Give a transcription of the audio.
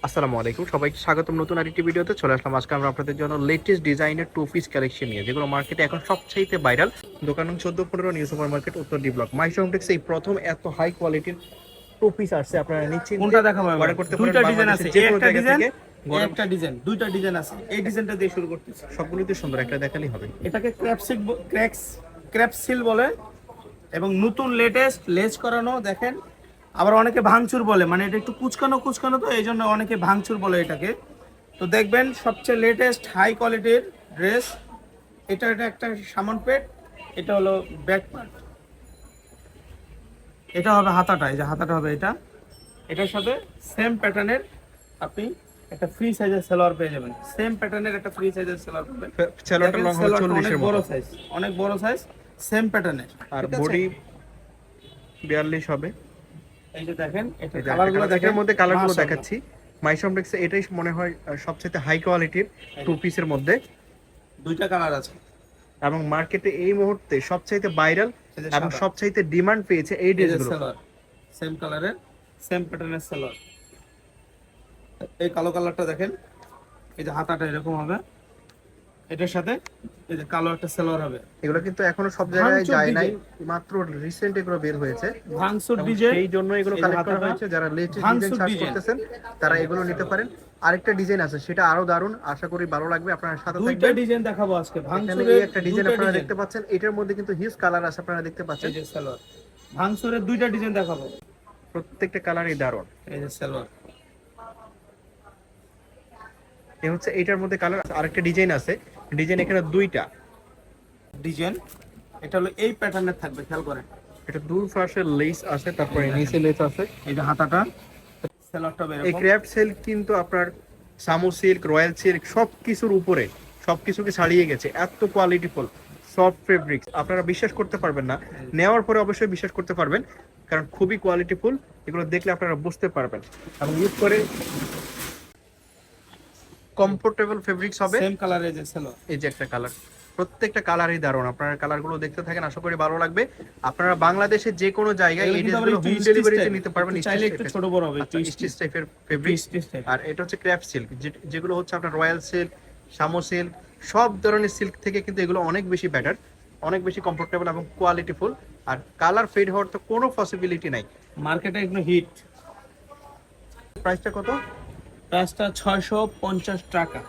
আসসালামু আলাইকুম, সবাইকে স্বাগতম নতুন আরেকটি ভিডিওতে। চলে আসলাম আজকে আমরা আপনাদের জন্য লেটেস্ট ডিজাইনের টু পিস কালেকশন নিয়ে, যেগুলো মার্কেটে এখন সবচাইতে ভাইরাল। দোকান নং 14-15 নিউ সুপার মার্কেট, উত্তর ডি ব্লক। মাই হোমটেক্স এই প্রথম এত হাই কোয়ালিটির টু পিস আসছে। আপনারা নিশ্চিন্তে কোনটা দেখাবো? অর্ডার করতে পারেন দুইটা ডিজাইন বাংলাদেশের আছে, যে এই কোনো একটা জায়গা ডিজাইন, থেকে। এই একটা ডিজাইন, দুইটা ডিজাইন আছে। এই ডিজাইনটা দিয়ে শুরু করতেছি। সবগুলোতে সুন্দর, একটা দেখালেই হবে। এটাকে ক্র্যাপসিল বলে এবং নতুন লেটেস্ট লেজ করানো। দেখেন, আবার অনেকে ভাঙচুর বলে, মানে এটা একটু কুচকানো কুচকানো, তো এই জন্য অনেকে ভাঙচুর বলে এটাকে। তো দেখবেন সবচেয়ে লেটেস্ট হাই কোয়ালিটির ড্রেস। এটা একটা সামন পেট, এটা হলো ব্যাক পার্ট, এটা হবে হাতাটা। এই যে হাতাটা হবে এটা। এটার সাথে সেম প্যাটার্নের আপনি একটা ফ্রি সাইজের সেলোয়ার পেয়ে যাবেন। সেম প্যাটার্নের একটা ফ্রি সাইজের সেলোয়ার পাবেন। সেলোয়ারটা লং হবে 40 এর বড় মতো, সাইজ, অনেক বড় সাইজ, সেম প্যাটার্নের। আর বডি 42 হবে। এই যে দেখেন, এটা এই যে কালারগুলো দেখেন, এটার মধ্যে কালারগুলো মাশাআল্লাহ। দেখাচ্ছি। মাই হোমটেক্সে এটাই মনে হয় সবচেয়ে হাই কোয়ালিটির টু পিসের মধ্যে, দুইটা কালার আছে এবং মার্কেটে এই মুহূর্তে সবচাইতে ভাইরাল এই যে এবং সাদা। সবচাইতে ডিমান্ড পেয়েছে এই এই যে ড্রেসগুলো। সেলোয়ার, সেম কালারের, সেম প্যাটার্নের সেলোয়ার। এই কালো কালারটা দেখেন, এই যে হাতাটা এরকম হবে, এটার সাথে এই যে কালো একটা সেলোয়ার হবে। এগুলো কিন্তু এখনো সব জায়গায় ভাঙচুর যায় নাই, ডিজাইন, মাত্র রিসেন্ট এগুলো বের হয়েছে। ভাঙচুর এবং ডিজাইন, সেই জন্য এগুলো এই যে কালেক্ট করা হাতাটা, হয়েছে। যারা লেটেস্ট ডিজাইন ভাঙচুর সার্চ ডিজাইন। করতেছেন তারা এগুলো নিতে পারেন। আরেকটা ডিজাইন আছে, সেটা আরো দারুণ, আশা করি ভালো লাগবে। আপনারা সাথে দুইটা থাকবেন। ডিজাইন দেখাবো আজকে। এখানে ভাঙচুরের এই একটা ডিজাইন দুইটা আপনারা ডিজাইন, দেখতে পাচ্ছেন, এটার মধ্যে কিন্তু হিউজ কালার আছে, আপনারা দেখতে পাচ্ছেন। এই যে সালোয়ার, ভাঙচুরের দুইটা ডিজাইন দেখাবো। প্রত্যেকটা কালারই দারুণ। এই যে সালোয়ার, এই হচ্ছে এটার মধ্যে কালার। আরেকটা ডিজাইন আছে, ডিজাইন এখানে দুইটা ডিজাইন। এটা হলো এই প্যাটার্নের থাকবে, খেয়াল করেন। এটা দুই পাশে লেস আছে, তারপরে নিচে লেস আছে। এই যে হাতাটা, সালোয়ারটা এই এরকম। ক্র্যাফট সিল্ক কিন্তু আপনার সামু সিল্ক, রয়্যাল সিল্ক সবকিছুর উপরে, সবকিছুকে ছাড়িয়ে গেছে। এত কোয়ালিটিফুল সফট ফেব্রিক্স, আপনারা বিশ্বাস করতে পারবেন না। নেওয়ার পরে অবশ্যই বিশ্বাস করতে পারবেন, কারণ খুবই কোয়ালিটিফুল। এগুলো দেখলে আপনারা বুঝতে পারবেন এবং ইউজ করে কমফোর্টেবল ফেব্রিক্স হবে। সেম কালারের যে সালোয়ার, এই যে একটা কালার, প্রত্যেকটা কালারই দারুণ। আপনারা কালারগুলো দেখতে থাকেন, আশা করি ভালো লাগবে। আপনারা বাংলাদেশের যে কোনো জায়গায় এই ড্রেসগুলো হোম ডেলিভারিতে নিতে পারবেন। চাইলে একটু ছোট বড় হবে, একটু স্টিচ টাইপের ফেব্রিক। আর এটা হচ্ছে ক্র্যাফট সিল্ক, যেগুলো হচ্ছে আপনার রয়্যাল সিল্ক, সামো সিল্ক, সব ধরনের সিল্ক থেকে কিন্তু এগুলো অনেক বেশি বেটার, অনেক বেশি কমফোর্টেবল এবং কোয়ালিটিফুল। আর কালার ফেড হওয়ার তো কোনো পসিবিলিটি নাই। মার্কেটে একদম হিট। প্রাইসটা কত? প্রাইসটা 650 টাকা।